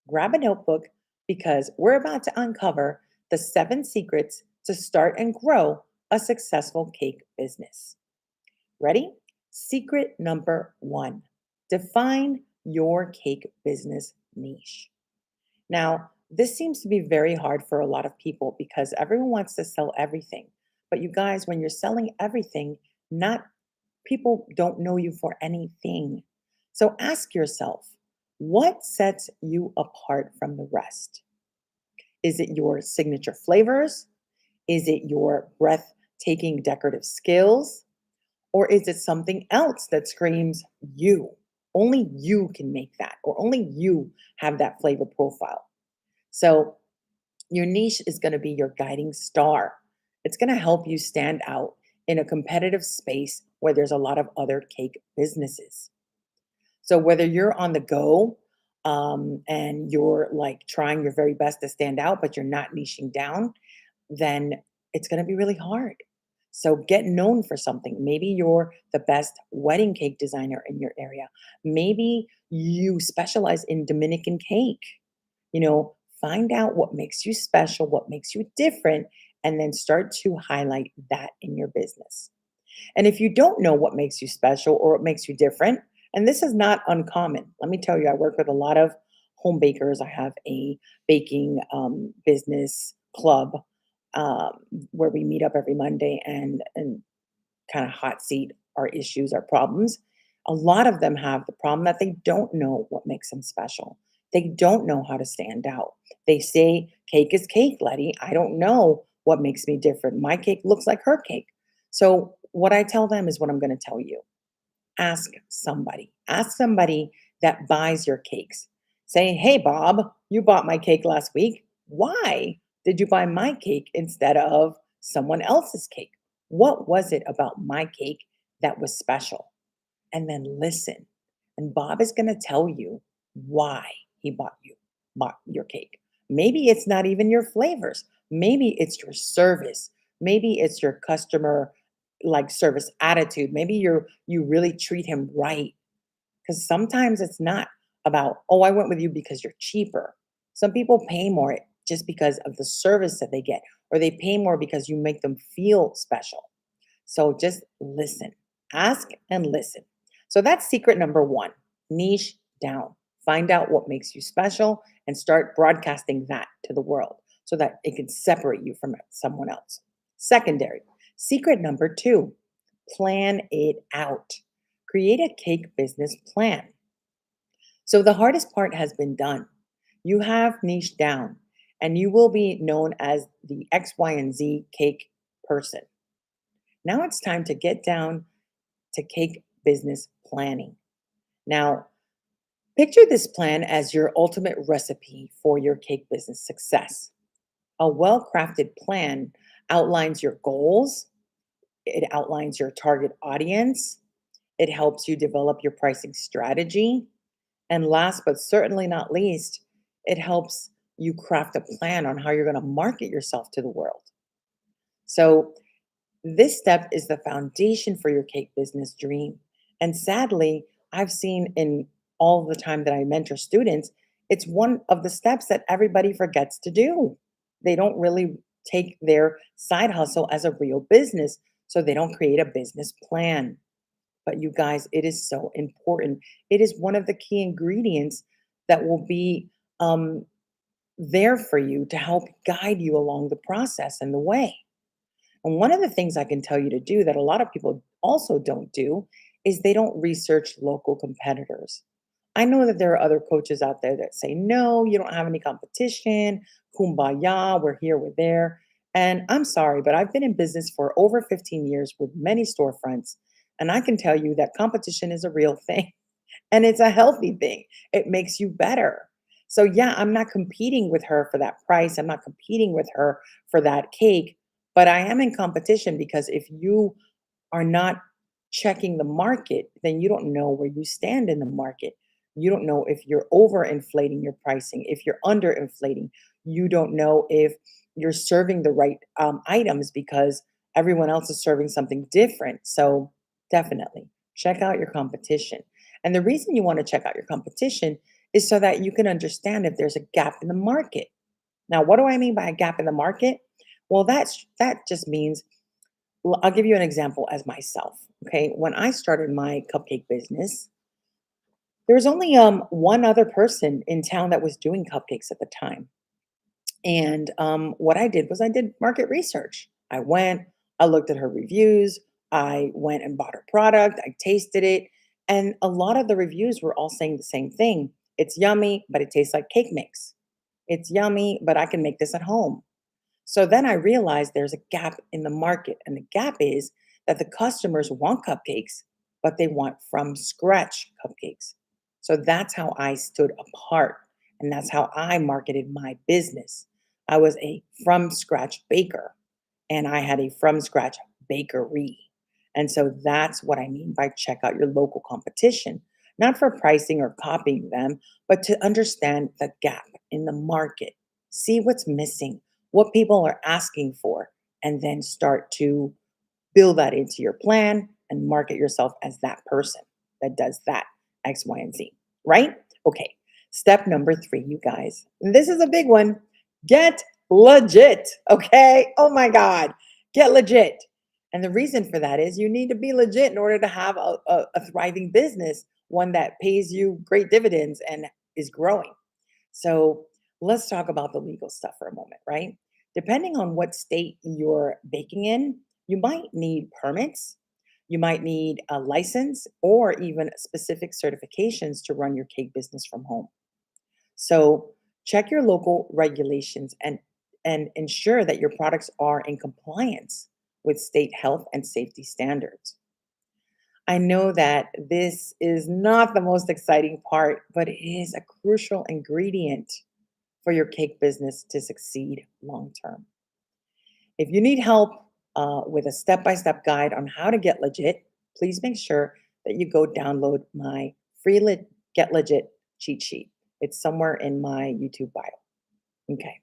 Grab a notebook because we're about to uncover the 7 secrets to start and grow a successful cake business. Ready? Secret number 1, define your cake business niche. Now, this seems to be very hard for a lot of people because everyone wants to sell everything. But you guys, when you're selling everything, not people don't know you for anything. So ask yourself, what sets you apart from the rest? Is it your signature flavors? Is it your breathtaking decorative skills? Or is it something else that screams you? Only you can make that, or only you have that flavor profile. So, your niche is going to be your guiding star. It's going to help you stand out in a competitive space where there's a lot of other cake businesses. So whether you're on the go and you're like trying your very best to stand out, but you're not niching down, then it's going to be really hard. So get known for something. Maybe you're the best wedding cake designer in your area. Maybe you specialize in Dominican cake. Find out what makes you special, what makes you different, and then start to highlight that in your business. And if you don't know what makes you special or what makes you different, and this is not uncommon, let me tell you, I work with a lot of home bakers. I have a baking business club um, where we meet up every Monday and kind of hot seat our issues, our problems. A lot of them have the problem that they don't know what makes them special. They don't know how to stand out. They say, cake is cake, Letty. I don't know what makes me different. My cake looks like her cake. So, what I tell them is what I'm going to tell you. Ask somebody. Ask somebody that buys your cakes. Say, hey, Bob, you bought my cake last week. Why did you buy my cake instead of someone else's cake? What was it about my cake that was special? And then listen. And Bob is going to tell you why he bought your cake. Maybe it's not even your flavors. Maybe it's your service. Maybe it's your customer like service attitude. Maybe you really treat him right. Because sometimes it's not about, oh, I went with you because you're cheaper. Some people pay more just because of the service that they get, or they pay more because you make them feel special. So just listen, ask and listen. So that's secret number 1, niche down. Find out what makes you special and start broadcasting that to the world so that it can separate you from someone else. Secondary, secret number 2, plan it out. Create a cake business plan. So the hardest part has been done. You have niche down and you will be known as the X, Y, and Z cake person. Now it's time to get down to cake business planning. Now, picture this plan as your ultimate recipe for your cake business success. A well crafted plan outlines your goals, it outlines your target audience, it helps you develop your pricing strategy. And last but certainly not least, it helps you craft a plan on how you're going to market yourself to the world. So, this step is the foundation for your cake business dream. And sadly, I've seen in all the time that I mentor students, it's one of the steps that everybody forgets to do. They don't really take their side hustle as a real business, so they don't create a business plan. But you guys, it is so important. It is one of the key ingredients that will be there for you to help guide you along the process and the way. And one of the things I can tell you to do that a lot of people also don't do is they don't research local competitors. I know that there are other coaches out there that say, no, you don't have any competition, kumbaya, we're here, we're there. And I'm sorry, but I've been in business for over 15 years with many storefronts. And I can tell you that competition is a real thing and it's a healthy thing. It makes you better. So, yeah, I'm not competing with her for that price. I'm not competing with her for that cake, but I am in competition because if you are not checking the market, then you don't know where you stand in the market. You don't know if you're overinflating your pricing, if you're underinflating. You don't know if you're serving the right items because everyone else is serving something different. So, definitely check out your competition. And the reason you want to check out your competition is so that you can understand if there's a gap in the market. Now, what do I mean by a gap in the market? Well, that just means I'll give you an example as myself. Okay, when I started my cupcake business, there was only one other person in town that was doing cupcakes at the time. And what I did was I did market research. I went, I looked at her reviews, I went and bought her product, I tasted it, and a lot of the reviews were all saying the same thing. It's yummy, but it tastes like cake mix. It's yummy, but I can make this at home. So then I realized there's a gap in the market, and the gap is that the customers want cupcakes, but they want from scratch cupcakes. So that's how I stood apart, and that's how I marketed my business. I was a from scratch baker, and I had a from scratch bakery. And so that's what I mean by check out your local competition, not for pricing or copying them, but to understand the gap in the market, see what's missing, what people are asking for, and then start to build that into your plan and market yourself as that person that does that X, Y, and Z, right? Okay. Step number three, you guys. And this is a big one. Get legit. Okay. Oh my God. Get legit. And the reason for that is you need to be legit in order to have a thriving business, one that pays you great dividends and is growing. So let's talk about the legal stuff for a moment, right? Depending on what state you're baking in, you might need permits, you might need a license, or even specific certifications to run your cake business from home. So check your local regulations and ensure that your products are in compliance with state health and safety standards. I know that this is not the most exciting part, but it is a crucial ingredient for your cake business to succeed long term. If you need help with a step by step guide on how to get legit, please make sure that you go download my free Get Legit cheat sheet. It's somewhere in my YouTube bio. Okay.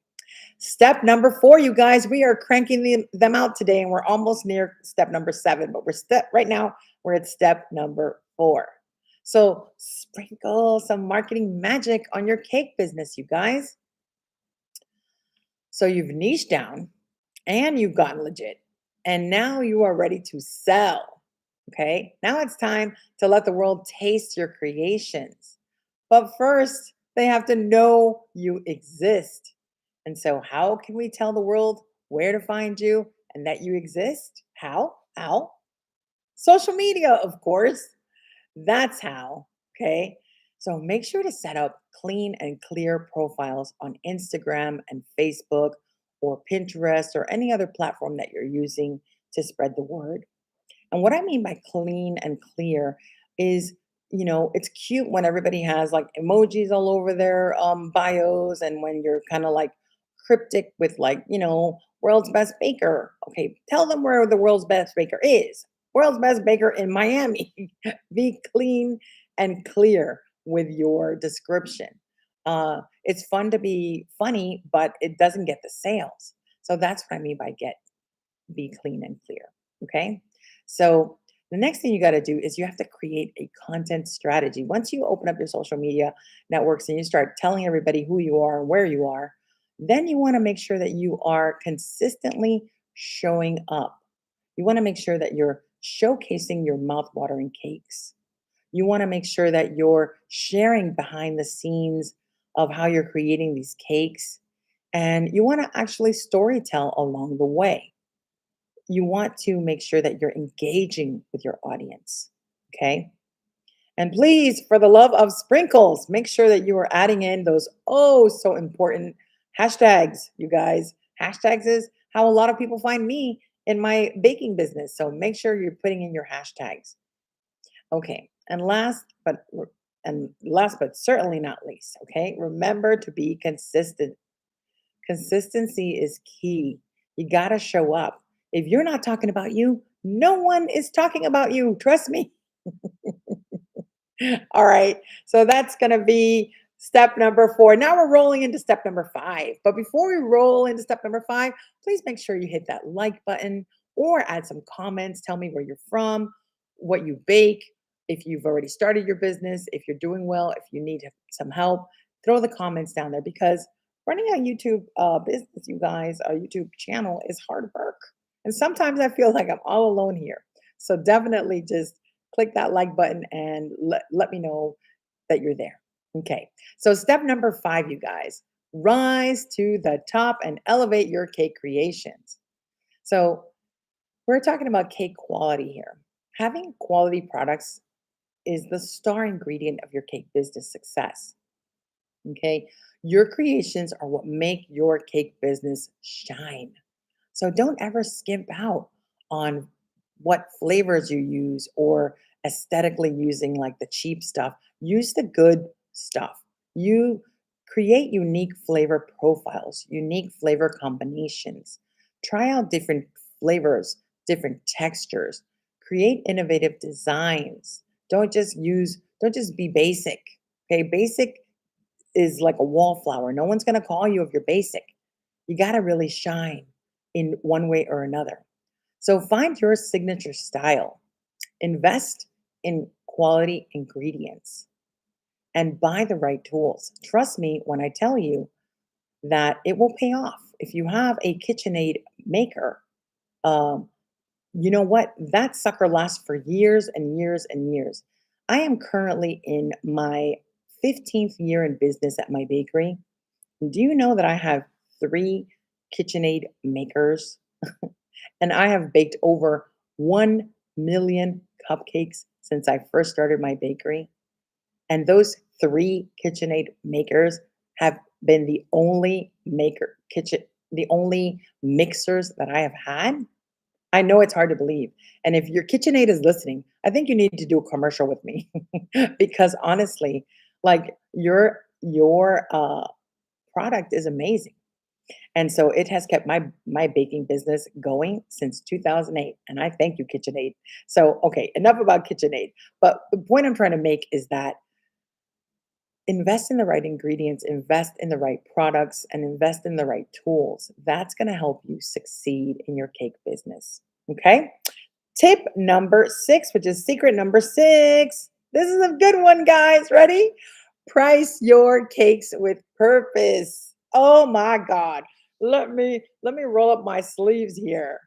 Step number four, you guys, we are cranking them out today, and we're almost near step number seven, but right now, we're at step number four. So sprinkle some marketing magic on your cake business, you guys. So you've niched down and you've gotten legit, and now you are ready to sell. Okay. Now it's time to let the world taste your creations. But first, they have to know you exist. And so, how can we tell the world where to find you and that you exist? How? How? Social media, of course. That's how. Okay. So, make sure to set up clean and clear profiles on Instagram and Facebook or Pinterest or any other platform that you're using to spread the word. And what I mean by clean and clear is, it's cute when everybody has like emojis all over their bios, and when you're kind of like cryptic with like, world's best baker. Okay, tell them where the world's best baker is. World's best baker in Miami. Be clean and clear with your description. It's fun to be funny, but it doesn't get the sales. So that's what I mean by be clean and clear. Okay. So the next thing you got to do is you have to create a content strategy. Once you open up your social media networks and you start telling everybody who you are and where you are, then you want to make sure that you are consistently showing up. You want to make sure that you're showcasing your mouth-watering cakes. You want to make sure that you're sharing behind the scenes of how you're creating these cakes. And you want to actually storytell along the way. You want to make sure that you're engaging with your audience. Okay. And please, for the love of sprinkles, make sure that you are adding in those oh so important hashtags, you guys. Hashtags is how a lot of people find me in my baking business. So make sure you're putting in your hashtags. Okay. And last but certainly not least, okay? Remember to be consistent. Consistency is key. You got to show up. If you're not talking about you, no one is talking about you. Trust me. All right. So that's going to be step number four. Now we're rolling into step number five. But before we roll into step number five, please make sure you hit that like button or add some comments. Tell me where you're from, what you bake. If you've already started your business, if you're doing well, if you need some help, throw the comments down there because running a YouTube business, you guys, a YouTube channel is hard work. And sometimes I feel like I'm all alone here. So definitely just click that like button and let me know that you're there. Okay. So step number 5, you guys, rise to the top and elevate your cake creations. So we're talking about cake quality here. Having quality products is the star ingredient of your cake business success. Okay. Your creations are what make your cake business shine. So don't ever skimp out on what flavors you use or aesthetically using like the cheap stuff. Use the good stuff. You create unique flavor profiles, unique flavor combinations. Try out different flavors, different textures. Create innovative designs. Don't just be basic. Okay, basic is like a wallflower. No one's going to call you if you're basic. You got to really shine in one way or another. So find your signature style, invest in quality ingredients, and buy the right tools. Trust me when I tell you that it will pay off. If you have a KitchenAid maker, um, you know what? That sucker lasts for years and years and years. I am currently in my 15th year in business at my bakery. Do you know that I have 3 KitchenAid makers? And I have baked over 1,000,000 cupcakes since I first started my bakery. And those 3 KitchenAid makers have been the only mixers that I have had. I know it's hard to believe. And if your KitchenAid is listening, I think you need to do a commercial with me because honestly, like your product is amazing. And so it has kept my baking business going since 2008, and I thank you, KitchenAid. So, okay, enough about KitchenAid. But the point I'm trying to make is that invest in the right ingredients, invest in the right products, and invest in the right tools. That's going to help you succeed in your cake business. Okay? Tip number 6, which is secret number 6. This is a good one, guys. Ready? Price your cakes with purpose. Oh my God. Let me roll up my sleeves here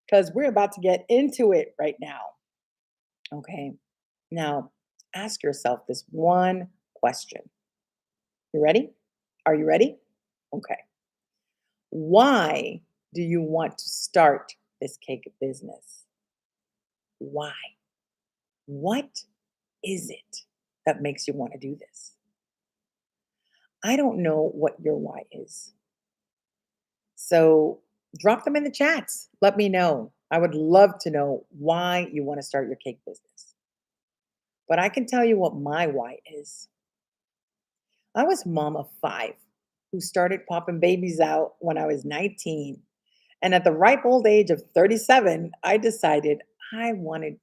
because we're about to get into it right now. Okay. Now, ask yourself this one question. You ready? Are you ready? Okay. Why do you want to start this cake business? Why? What is it that makes you want to do this? I don't know what your why is. So drop them in the chats. Let me know. I would love to know why you want to start your cake business. But I can tell you what my why is. I was mom of 5 who started popping babies out when I was 19. And at the ripe old age of 37, I decided I wanted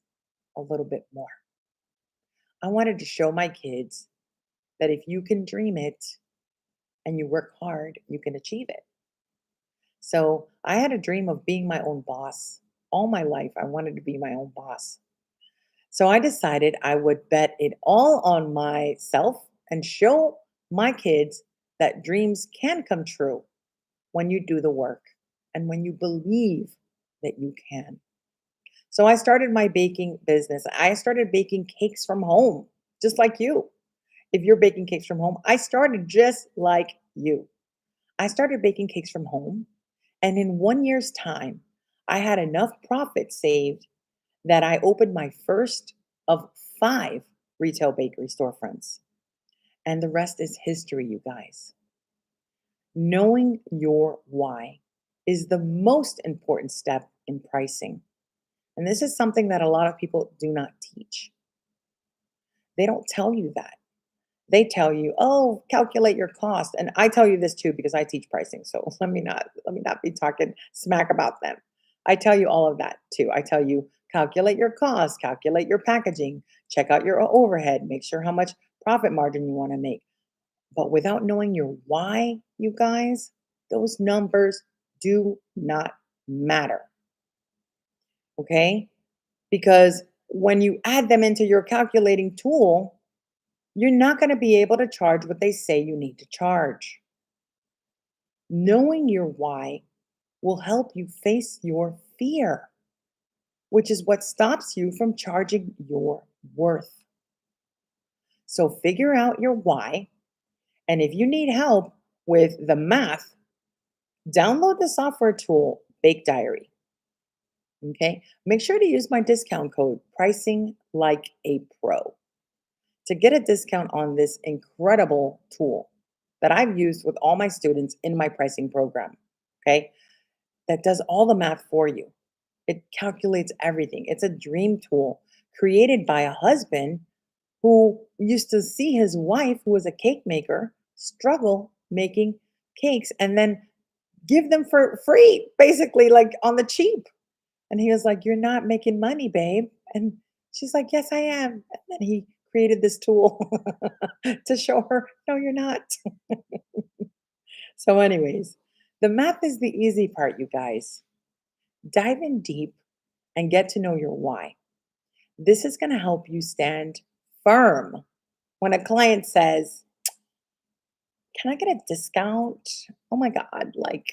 a little bit more. I wanted to show my kids that if you can dream it and you work hard, you can achieve it. So I had a dream of being my own boss. All my life, I wanted to be my own boss. So I decided I would bet it all on myself and show my kids that dreams can come true when you do the work and when you believe that you can. So I started my baking business. I started baking cakes from home, just like you. If you're baking cakes from home, I started just like you. I started baking cakes from home. And in 1 year's time, I had enough profit saved that I opened my first of 5 retail bakery storefronts. And the rest is history, you guys. Knowing your why is the most important step in pricing. And this is something that a lot of people do not teach. They don't tell you that. They tell you, "Oh, calculate your cost." And I tell you this too because I teach pricing. So let me not be talking smack about them. I tell you all of that too. I tell you calculate your cost, calculate your packaging, check out your overhead, make sure how much profit margin you want to make. But without knowing your why, you guys, those numbers do not matter. Okay? Because when you add them into your calculating tool, you're not going to be able to charge what they say you need to charge. Knowing your why will help you face your fear, which is what stops you from charging your worth. So figure out your why. And if you need help with the math, download the software tool Bake Diary. Okay. Make sure to use my discount code pricing like a pro to get a discount on this incredible tool that I've used with all my students in my pricing program. Okay. That does all the math for you. It calculates everything. It's a dream tool created by a husband who used to see his wife, who was a cake maker, struggle making cakes and then give them for free, basically, like on the cheap. And he was like, "You're not making money, babe." And she's like, "Yes, I am." And then he created this tool to show her, "No, you're not." So, anyways, the math is the easy part, you guys. Dive in deep and get to know your why. This is going to help you stand firm when a client says, "Can I get a discount?" Oh my God, like,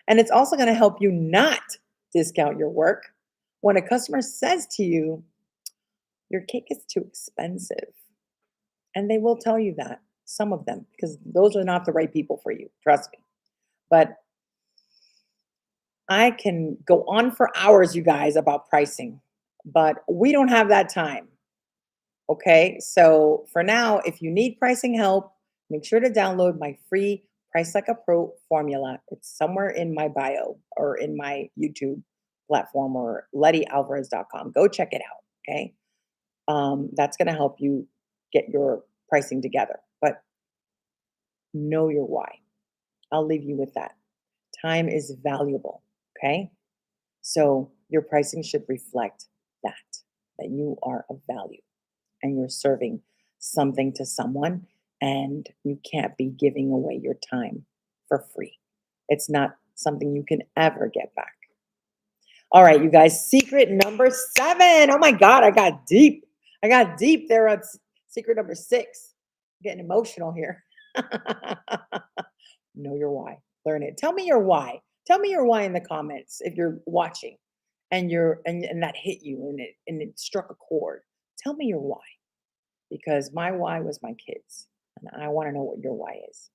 and it's also going to help you not discount your work when a customer says to you, "Your cake is too expensive." And they will tell you that, some of them, because those are not the right people for you, trust me. But I can go on for hours, you guys, about pricing, but we don't have that time. Okay. So for now, if you need pricing help, make sure to download my free Price Like a Pro formula. It's somewhere in my bio or in my YouTube platform or lettyalvarez.com. Go check it out. Okay. That's going to help you get your pricing together. But know your why. I'll leave you with that. Time is valuable. Okay. So your pricing should reflect that, that you are of value and you're serving something to someone and you can't be giving away your time for free. It's not something you can ever get back. All right, you guys, secret number 7. Oh my God, I got deep. I got deep there on secret number 6. Getting emotional here. Know your why. Learn it. Tell me your why. Tell me your why in the comments if you're watching and and that hit you and it struck a chord. Tell me your why because my why was my kids. And I want to know what your why is.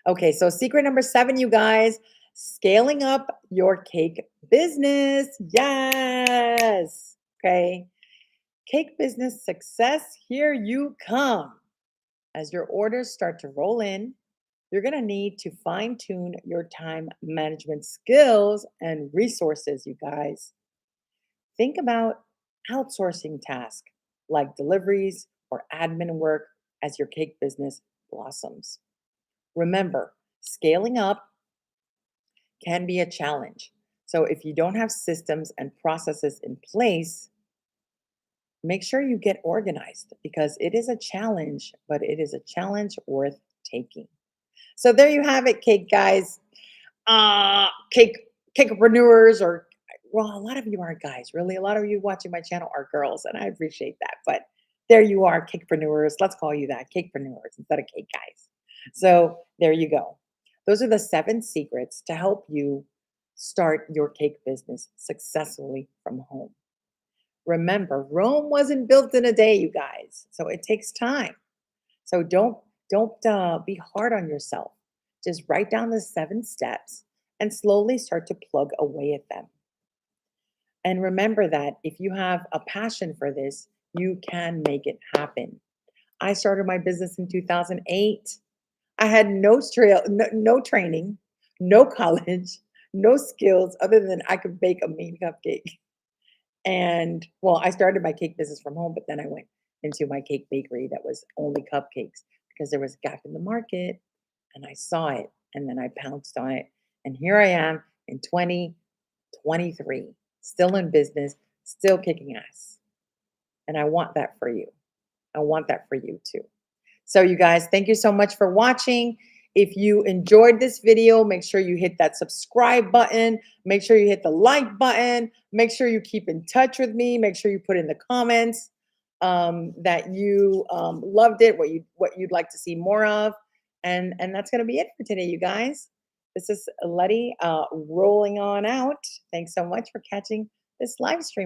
Okay, so secret number 7, you guys, scaling up your cake business. Yes. Okay. Cake business success, here you come. As your orders start to roll in, you're going to need to fine tune your time management skills and resources, you guys. Think about outsourcing tasks like deliveries or admin work as your cake business blossoms. Remember, scaling up can be a challenge. So if you don't have systems and processes in place, make sure you get organized because it is a challenge, but it is a challenge worth taking. So there you have it, cake guys. Cake cakepreneurs or well, a lot of you are guys, really. A lot of you watching my channel are girls, and I appreciate that. But there you are, cakepreneurs. Let's call you that, cakepreneurs instead of cake guys. So there you go. Those are the 7 secrets to help you start your cake business successfully from home. Remember, Rome wasn't built in a day, you guys. So it takes time. So don't be hard on yourself. Just write down the 7 steps and slowly start to plug away at them. And remember that if you have a passion for this, you can make it happen. I started my business in 2008. I had no training, no college, no skills other than I could bake a mean cupcake. And well, I started my cake business from home, but then I went into my cake bakery that was only cupcakes because there was a gap in the market and I saw it and then I pounced on it. And here I am in 2023, still in business, still kicking ass. And I want that for you. I want that for you too. So, you guys, thank you so much for watching. If you enjoyed this video, make sure you hit that subscribe button. Make sure you hit the like button. Make sure you keep in touch with me. Make sure you put in the comments that you loved it, what you'd like to see more of, and that's gonna be it for today, you guys. This is Letty rolling on out. Thanks so much for catching this live stream.